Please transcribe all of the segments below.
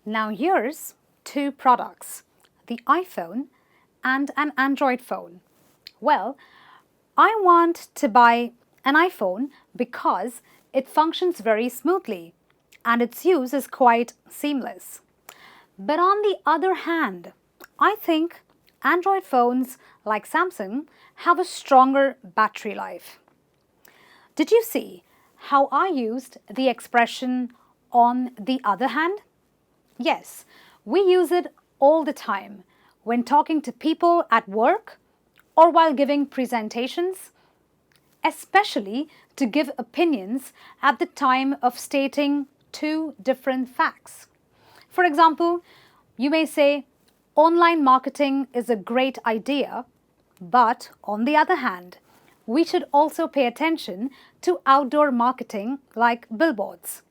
Now here's two products, the iPhone and an Android phone. Well, I want to buy an iPhone because it functions very smoothly and its use is quite seamless. But on the other hand, I think Android phones like Samsung have a stronger battery life. Did you see how I used the expression on the other hand? Yes, we use it all the time when talking to people at work or while giving presentations, especially to give opinions at the time of stating two different facts. For example, you may say, online marketing is a great idea, but on the other hand, we should also pay attention to outdoor marketing like billboards.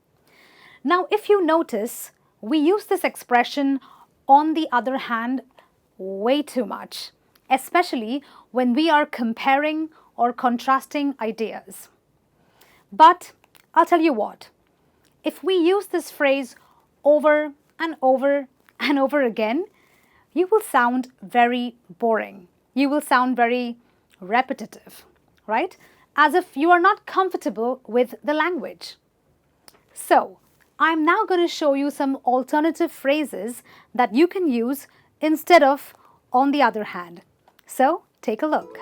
Now, if you notice, we use this expression on the other hand way too much, especially when we are comparing or contrasting ideas. But I'll tell you what, if we use this phrase over and over and over again, you will sound very boring. You will sound very repetitive, right? As if you are not comfortable with the language. So, I'm now going to show you some alternative phrases that you can use instead of on the other hand. So, take a look.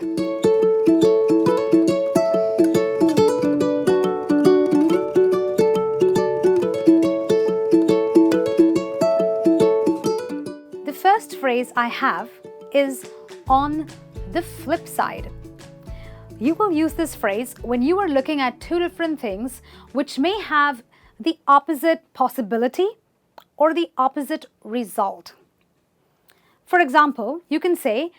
The first phrase I have is on the flip side. You will use this phrase when you are looking at two different things which may have the opposite possibility or the opposite result. For example, you can say,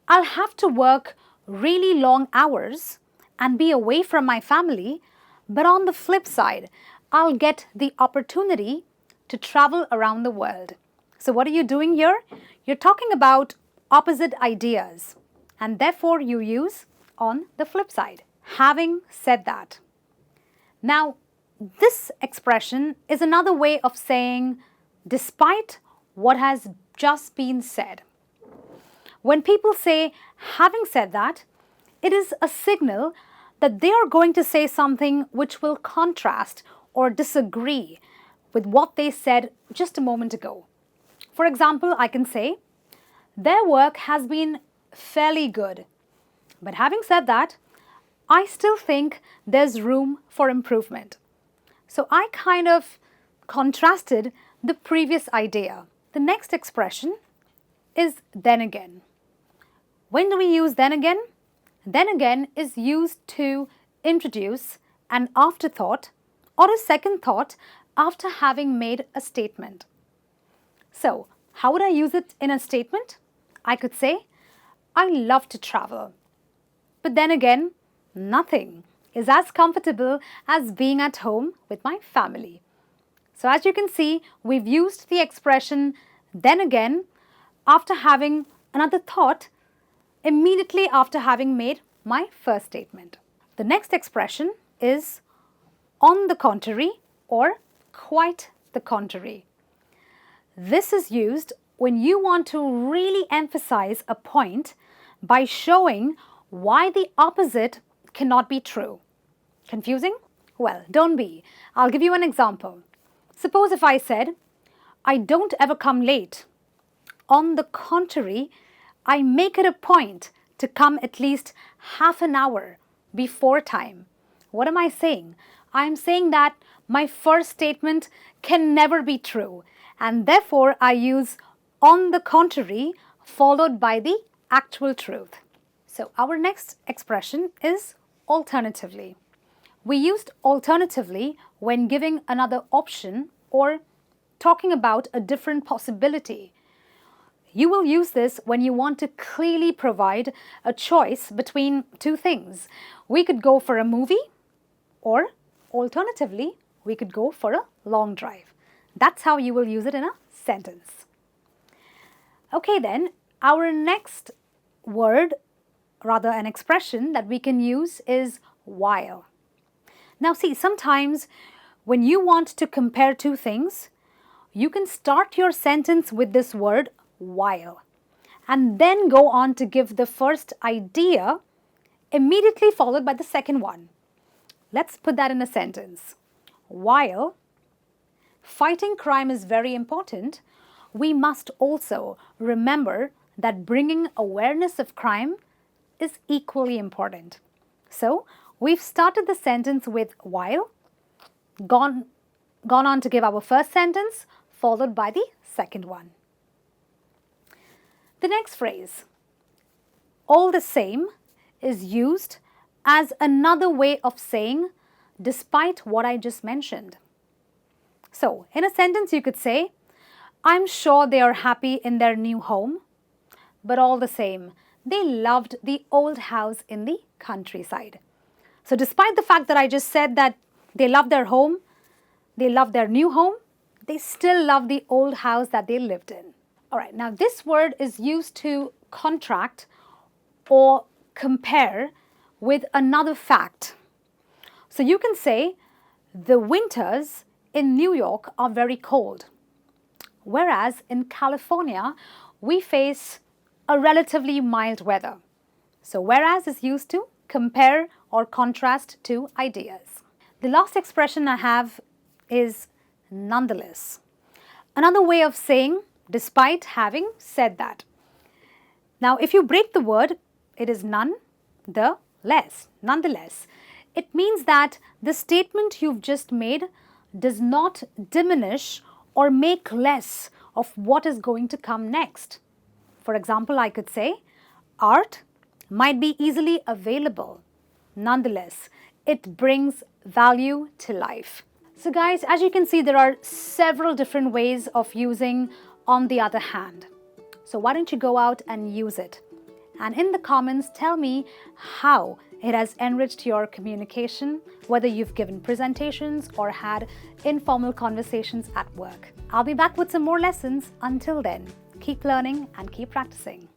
I'll have to work really long hours and be away from my family, but on the flip side, I'll get the opportunity to travel around the world. So what are you doing here? You're talking about opposite ideas, and therefore you use on the flip side. Having said that, now this expression is another way of saying despite what has just been said. When people say having said that, it is a signal that they are going to say something which will contrast or disagree with what they said just a moment ago. For example, I can say, their work has been fairly good. But having said that, I still think there's room for improvement. So I kind of contrasted the previous idea. The next expression is then again. When do we use then again? Then again is used to introduce an afterthought or a second thought after having made a statement. So, how would I use it in a statement? I could say, I love to travel. But then again, nothing is as comfortable as being at home with my family. So as you can see, we've used the expression then again after having another thought immediately after having made my first statement. The next expression is on the contrary or quite the contrary. This is used when you want to really emphasize a point by showing why the opposite cannot be true. Confusing? Well, don't be. I'll give you an example. Suppose if I said, I don't ever come late. On the contrary, I make it a point to come at least half an hour before time. What am I saying? I'm saying that my first statement can never be true, and therefore I use on the contrary followed by the actual truth. So our next expression is alternatively. We used alternatively when giving another option or talking about a different possibility. You will use this when you want to clearly provide a choice between two things. We could go for a movie, or alternatively, we could go for a long drive. That's how you will use it in a sentence. Okay then, our next word, rather an expression that we can use is while. Now see, sometimes when you want to compare two things, you can start your sentence with this word while and then go on to give the first idea immediately followed by the second one. Let's put that in a sentence. While fighting crime is very important, we must also remember that bringing awareness of crime is equally important. So, we've started the sentence with while, gone on to give our first sentence, followed by the second one. The next phrase, all the same, is used as another way of saying despite what I just mentioned. So, in a sentence you could say, I'm sure they are happy in their new home, but all the same, they loved the old house in the countryside. So despite the fact that I just said that they love their home, they love their new home, they still love the old house that they lived in. All right, now this word is used to contract or compare with another fact. So you can say, the winters in New York are very cold, whereas in California, we face a relatively mild weather. So whereas is used to compare or contrast two ideas. The last expression I have is nonetheless. Another way of saying despite having said that. Now if you break the word, it is nonetheless. It means that the statement you've just made does not diminish or make less of what is going to come next. For example, I could say, art might be easily available. Nonetheless, it brings value to life. So guys, as you can see, there are several different ways of using on the other hand. So why don't you go out and use it? And in the comments, tell me how it has enriched your communication, whether you've given presentations or had informal conversations at work. I'll be back with some more lessons. Until then, keep learning and keep practicing.